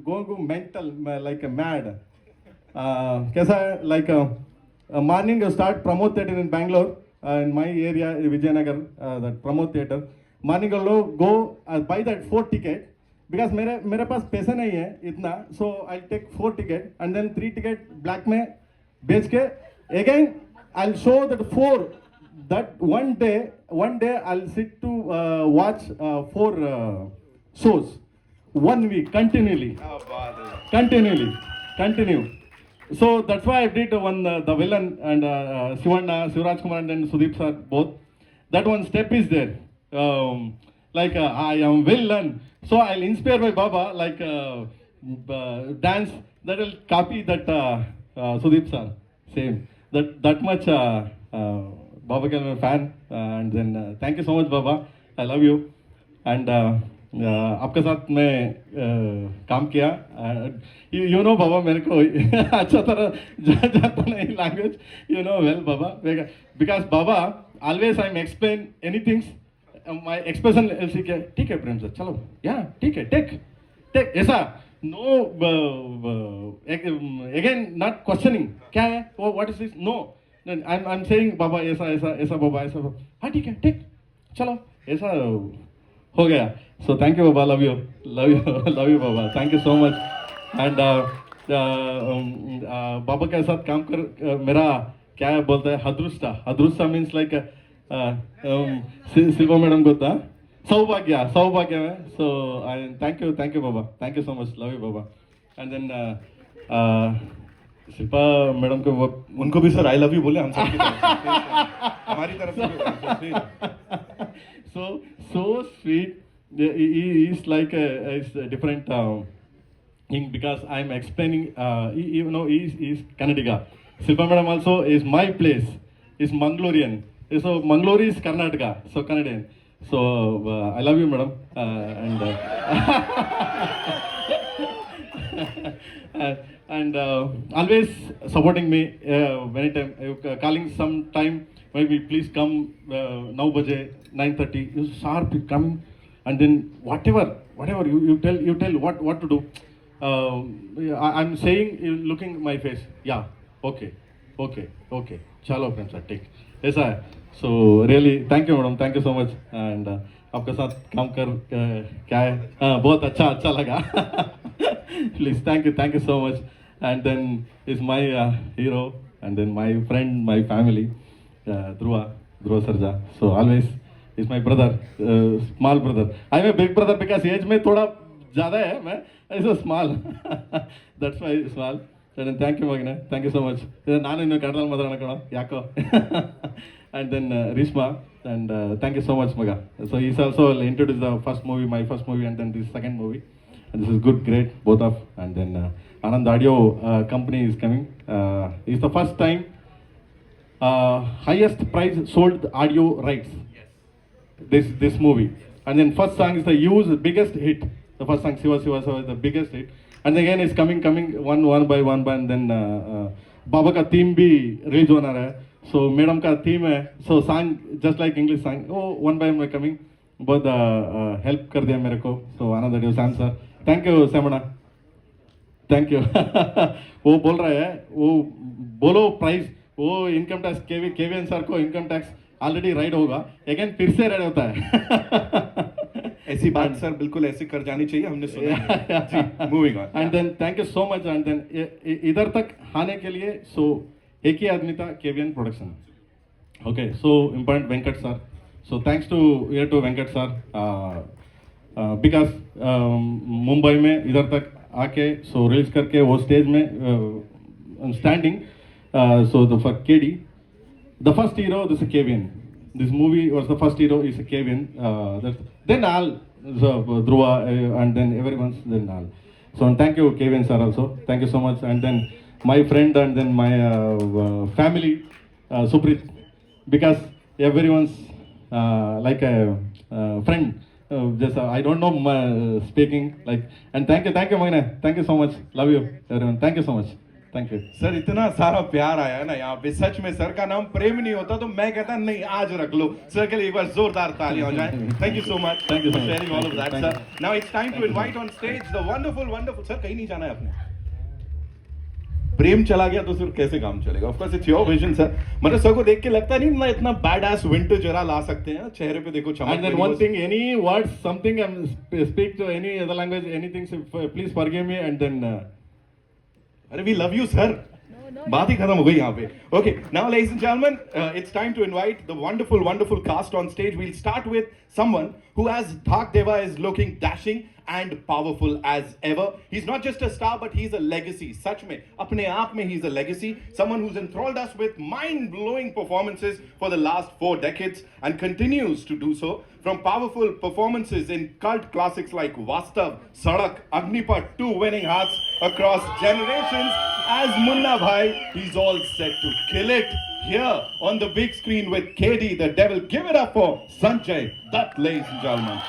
going to mental like a mad. कैसा है like morning you start Pramod Theatre in Bangalore in my area Vijayanagar that Pramod Theatre morning you go buy that 4 ticket because मेरे पास पैसे नहीं है इतना so I'll take 4 ticket and then 3 ticket black में बेच के again I'll show that 4 that one day I'll sit to watch 4 shows 1 week continually continue. So that's why I did one the villain and Sivanna, Sivaraj Kumar and then Sudeep sir both. That one step is there. Like I am villain. So I'll inspire my Baba like dance that will copy that Sudeep sir. Same. That much Baba के मैं fan and then thank you so much Baba. I love you and आपके साथ मैं काम किया you know बाबा मेरे को अच्छा तरह जाता नहीं लैंग्वेज यू नो वेल बाबा बिकॉज बाबा always I am explain anything my expression ठीक है प्रेम सर चलो या ठीक है टेक टेक ऐसा नो अगेन नॉट क्वेश्चनिंग क्या है what is this no I am saying बाबा ऐसा ऐसा ऐसा बाबा ऐसा हाँ ठीक है टेक चलो ऐसा हो गया so thank you baba love you baba thank you so much and बाबा के साथ काम कर मेरा क्या है बोलता है हदृष्टा मीन्स लाइक शिल्पा मैडम को था सौभाग्य में so thank you Baba thank you so much love you Baba and then Shilpa madam को उनको भी सर आई लव यू बोले हम सब हमारी तरफ से so sweet. He is like a different thing because I'm explaining. You know, he is Kannadiga. Silpa Madam also is my place. Is Mangalorean. So Mangalore is Karnataka. So Canadian. So I love you, madam. And always supporting me anytime. Calling some time. Maybe please come 9 baje 9:30. You sharp coming. And then whatever you tell what to do. I'm saying looking my face. Yeah, okay. Chalo friends, take. ऐसा है. So really thank you madam, thank you so much. And आपके साथ काम कर क्या है बहुत अच्छा लगा. Please thank you so much. And then is my hero and then my friend, my family, Dhruva Sarja. So always. Is my brother, small brother. I am a big brother because age में थोड़ा ज़्यादा है मैं ऐसा small. That's why small. And thank you Magna, thank you so much. ನಾನು ಇನ್ನು ಕನ್ನಡದಲ್ಲಿ ಮಾತಾಡೋಣ ಯಾಕೋ. And then Rishma and thank you so much Maga. So he's also introduced the my first movie and then this second movie. And this is good, great, both of. And then Anand Audio company is coming. It's the first time highest price sold audio rights. This movie and then first song is the huge biggest hit. The first song Siva is the biggest hit and again is coming one by and then Baba ka theme bhi release hona raha hai. So madam ka theme hai so song just like English song one by one coming बहुत help कर दिया मेरे को. So Anand Audio Sam sir, thank you Samana, thank you. वो बोल रहा है वो बोलो प्राइस वो इनकम टैक्स केवीएन सर को इनकम टैक्स ऑलरेडी राइड होगा अगेन फिर से राइड होता है. ऐसी बात सर बिल्कुल ऐसे कर जानी चाहिए हमने सुना. Moving on and then thank you so much. And then इधर तक आने के लिए सो एक ही आदमी था KVN production. Okay so important Venkat sir. So thanks to Venkat sir because Mumbai में इधर तक आके सो रिलीज करके वो स्टेज में standing so the for KD. The first hero, this is Kevin. This movie was the first hero is Kevin. Then all Dhruva and then everyone's then all. So and thank you Kevin sir also. Thank you so much. And then my friend and then my family, Suprit, because everyone's like a friend. Just I don't know speaking like. And thank you Magna. Thank you so much. Love you everyone. Thank you so much. Thank you. Sir इतना सारा प्यार आया है ना यहाँ पे, सच में sir का नाम प्रेम नहीं होता तो मैं कहता नहीं आज रख लो। सर के लिए एक बार जोरदार तालियां हो जाए। Thank you so much, Thank you so much. Sharing all of that Thank sir. you. Now it's time to invite on stage the wonderful sir, कहीं नहीं जाना है आपने, प्रेम चला गया तो सिर्फ कैसे काम चलेगा? Of course it's your vision sir. मतलब सर को देख के लगता नहीं ना इतना बैड एस विंटर जरा ला सकते हैं, चेहरे पे देखो चमक। And then one thing, any words, something speak to any other language, anything, so please forgive me. And then अरे वी लव यू सर, बात ही खत्म हो गई यहाँ पे। Okay, now ladies and gentleman, it's time to invite the wonderful cast on stage. We'll start with someone who as Dhak Deva is looking dashing and powerful as ever. He's not just a star, but he's a legacy. सच में अपने आप में he's a legacy. Someone who's enthralled us with mind-blowing performances for the last 4 decades and continues to do so. From powerful performances in cult classics like Vastav, Sadak, Agnipat, 2 winning hearts across generations. As Munna Bhai, he's all set to kill it here on the big screen with KD, the Devil. Give it up for Sanjay Dutt, ladies and gentlemen.